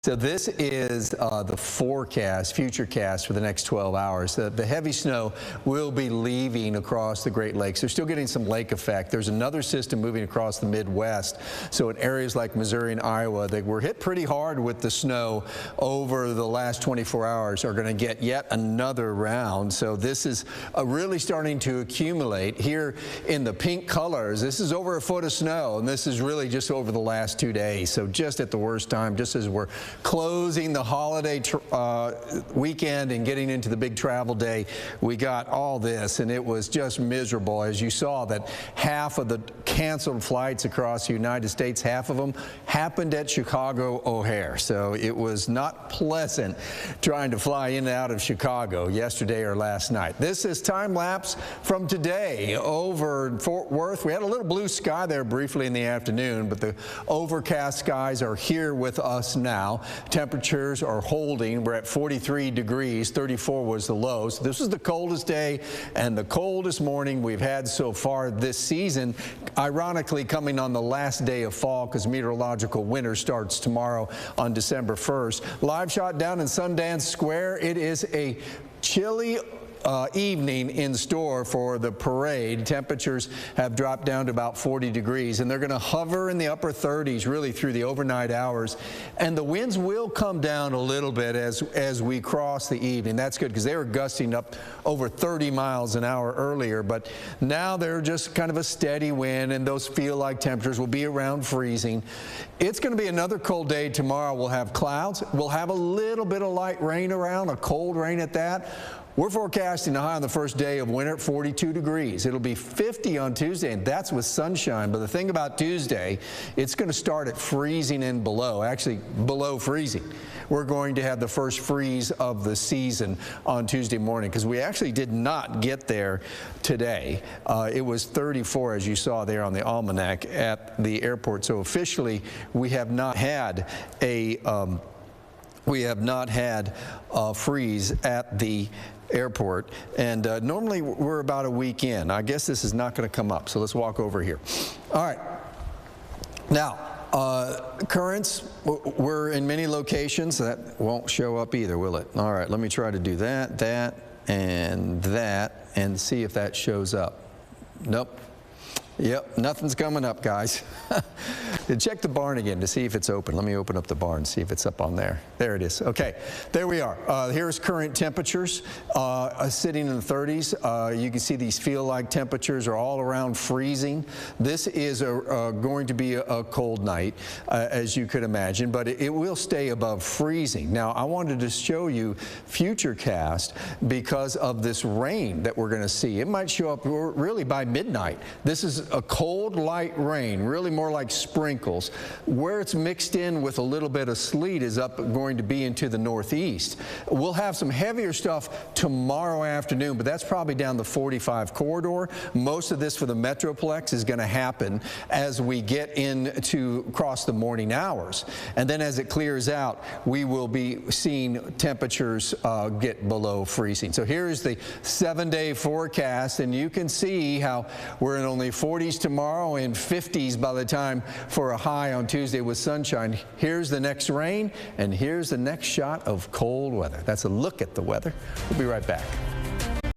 So this is the forecast, future cast for the next 12 hours. The heavy snow will be leaving across the Great Lakes. They're still getting some lake effect. There's another system moving across the Midwest. So in areas like Missouri and Iowa, they were hit pretty hard with the snow over the last 24 hours, are going to get yet another round. So this is really starting to accumulate here in the pink colors. This is over a foot of snow, and this is really just over the last 2 days. So just at the worst time, just as we're closing the holiday weekend and getting into the big travel day, we got all this, and it was just miserable. As you saw, that half of the canceled flights across the United States, half of them happened at Chicago O'Hare. So it was not pleasant trying to fly in and out of Chicago yesterday or last night. This is time lapse from today over Fort Worth. We had a little blue sky there briefly in the afternoon, but the overcast skies are here with us now. Temperatures are holding. We're at 43 degrees. 34 was the low. So this is the coldest day and the coldest morning we've had so far this season. Ironically, coming on the last day of fall, because meteorological winter starts tomorrow on December 1st. Live shot down in Sundance Square. It is a chilly evening in store for the parade. Temperatures have dropped down to about 40 degrees, and they're going to hover in the upper 30s really through the overnight hours. And the winds will come down a little bit as we cross the evening. That's good, because they were gusting up over 30 miles an hour earlier, but now they're just kind of a steady wind, and those feel-like temperatures will be around freezing. It's going to be another cold day tomorrow. We'll have clouds. We'll have a little bit of light rain around, a cold rain at that. We're forecasting a high on the first day of winter at 42 degrees. It'll be 50 on Tuesday, and that's with sunshine. But the thing about Tuesday, it's going to start at freezing and below, actually below freezing. We're going to have the first freeze of the season on Tuesday morning, because we actually did not get there today. It was 34, as you saw there on the almanac at the airport. So officially, we have not had a freeze at the airport, and normally we're about a week in. I guess this is not going to come up, so let's walk over here. All right. Now, currents, we're in many locations. That won't show up either, will it? All right, let me try to do that, and see if that shows up. Nope. Yep, nothing's coming up, guys. Check the barn again to see if it's open. Let me open up the barn and see if it's up on there. There it is. Okay, there we are. Here's current temperatures sitting in the 30s. You can see these feel-like temperatures are all around freezing. This is going to be a cold night, as you could imagine, but it will stay above freezing. Now, I wanted to show you futurecast because of this rain that we're going to see. It might show up really by midnight. This is a cold, light rain, really more like sprinkles. Where it's mixed in with a little bit of sleet is going to be into the northeast. We'll have some heavier stuff tomorrow afternoon, but that's probably down the 45 corridor. Most of this for the Metroplex is going to happen as we get into across the morning hours. And then as it clears out, we will be seeing temperatures get below freezing. So here is the 7-day forecast, and you can see how we're in only 40s tomorrow and 50s by the time for a high on Tuesday with sunshine. Here's the next rain, and here's the next shot of cold weather. That's a look at the weather. We'll be right back.